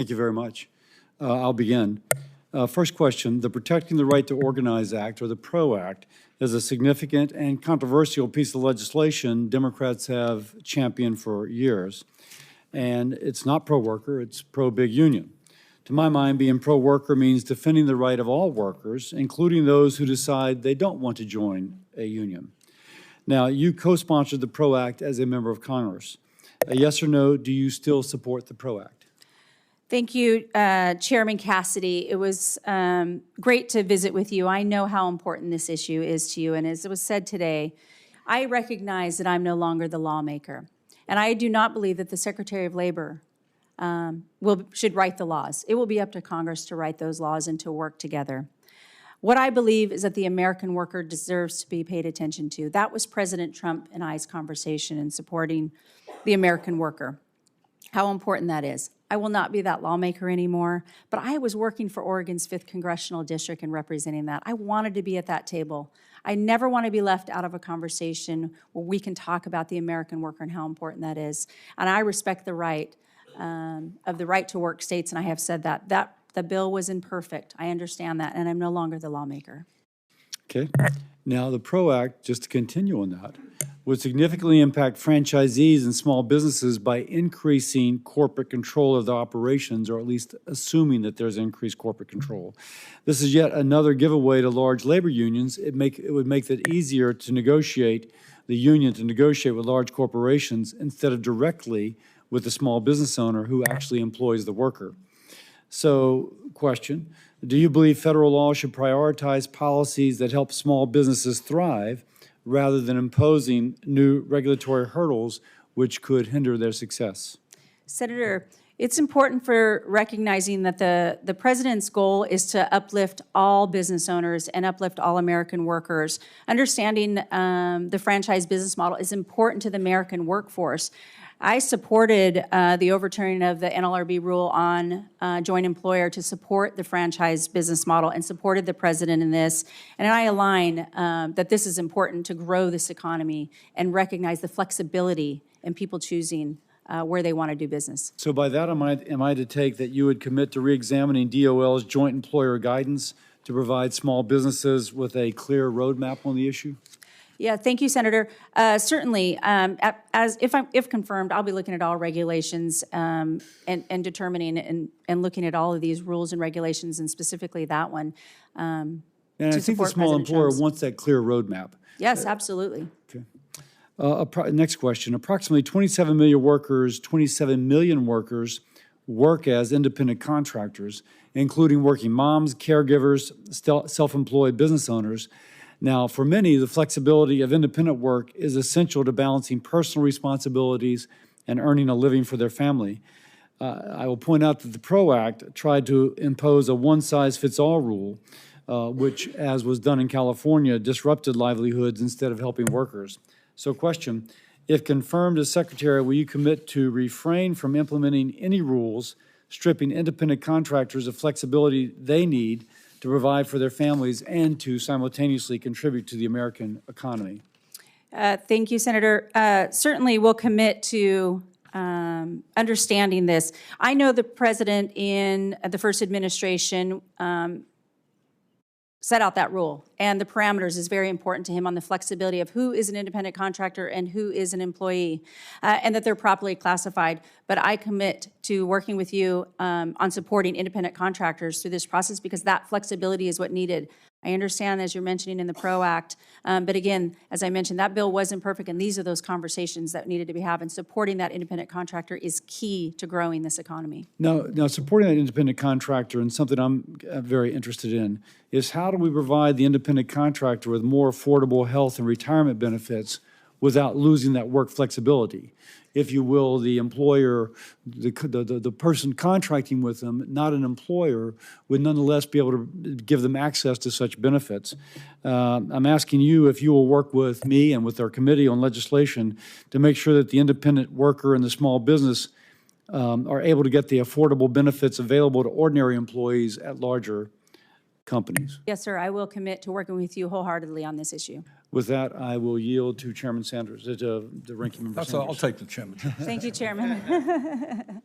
Thank you very much. I'll begin. First question, the Protecting the Right to Organize Act, or the PRO Act, is a significant and controversial piece of legislation Democrats have championed for years. And it's not pro-worker, it's pro-big union. To my mind, being pro-worker means defending the right of all workers, including those who decide they don't want to join a union. Now, you co-sponsored the PRO Act as a member of Congress. Yes or no, do you still support the PRO Act? Thank you, Chairman Cassidy. It was great to visit with you. I know how important this issue is to you, and as it was said today, I recognize that I'm no longer the lawmaker, and I do not believe that the Secretary of Labor should write the laws. It will be up to Congress to write those laws and to work together. What I believe is that the American worker deserves to be paid attention to. That was President Trump and I's conversation in supporting the American worker, how important that is. I will not be that lawmaker anymore, but I was working for Oregon's 5th Congressional District and representing that. I wanted to be at that table. I never want to be left out of a conversation where we can talk about the American worker and how important that is. And I respect the right of the right to work states, and I have said that. The bill was imperfect. I understand that, and I'm no longer the lawmaker. Okay. Now, the PRO Act, just to continue on that, would significantly impact franchisees and small businesses by increasing corporate control of their operations, or at least assuming that there's increased corporate control. This is yet another giveaway to large labor unions. It would make it easier to negotiate, the union to negotiate with large corporations instead of directly with the small business owner who actually employs the worker. So, question, do you believe federal law should prioritize policies that help small businesses thrive rather than imposing new regulatory hurdles which could hinder their success? Senator, it's important for recognizing that the president's goal is to uplift all business owners and uplift all American workers. Understanding the franchise business model is important to the American workforce. I supported the overturning of the NLRB rule on joint employer to support the franchise business model and supported the president in this. And I align that this is important to grow this economy and recognize the flexibility in people choosing where they want to do business. So by that, am I to take that you would commit to reexamining DOL's joint employer guidance to provide small businesses with a clear roadmap on the issue? Yeah, thank you, Senator. Certainly, if confirmed, I'll be looking at all regulations and determining and looking at all of these rules and regulations, and specifically that one. And I think the small employer wants that clear roadmap. Yes, absolutely. Okay. Next question. Approximately 27 million workers work as independent contractors, including working moms, caregivers, self-employed business owners. Now, for many, the flexibility of independent work is essential to balancing personal responsibilities and earning a living for their family. I will point out that the PRO Act tried to impose a one-size-fits-all rule, which, as was done in California, disrupted livelihoods instead of helping workers. So question, if confirmed as Secretary, will you commit to refrain from implementing any rules stripping independent contractors of flexibility they need to provide for their families and to simultaneously contribute to the American economy? Thank you, Senator. Certainly, we'll commit to understanding this. I know the president in the first administration set out that rule, and the parameters is very important to him on the flexibility of who is an independent contractor and who is an employee, and that they're properly classified. But I commit to working with you on supporting independent contractors through this process, because that flexibility is what needed. I understand, as you're mentioning in the PRO Act, but again, as I mentioned, that bill wasn't perfect, and these are those conversations that needed to be had, and supporting that independent contractor is key to growing this economy. Now, supporting that independent contractor, and something I'm very interested in, is how do we provide the independent contractor with more affordable health and retirement benefits without losing that work flexibility? If you will, the employer, the person contracting with them, not an employer, would nonetheless be able to give them access to such benefits. I'm asking you if you will work with me and with our committee on legislation to make sure that the independent worker and the small business are able to get the affordable benefits available to ordinary employees at larger companies. Yes, sir. I will commit to working with you wholeheartedly on this issue. With that, I will yield to Chairman Sanders, the ranking member Sanders. I'll take the chairman. Thank you, Chairman.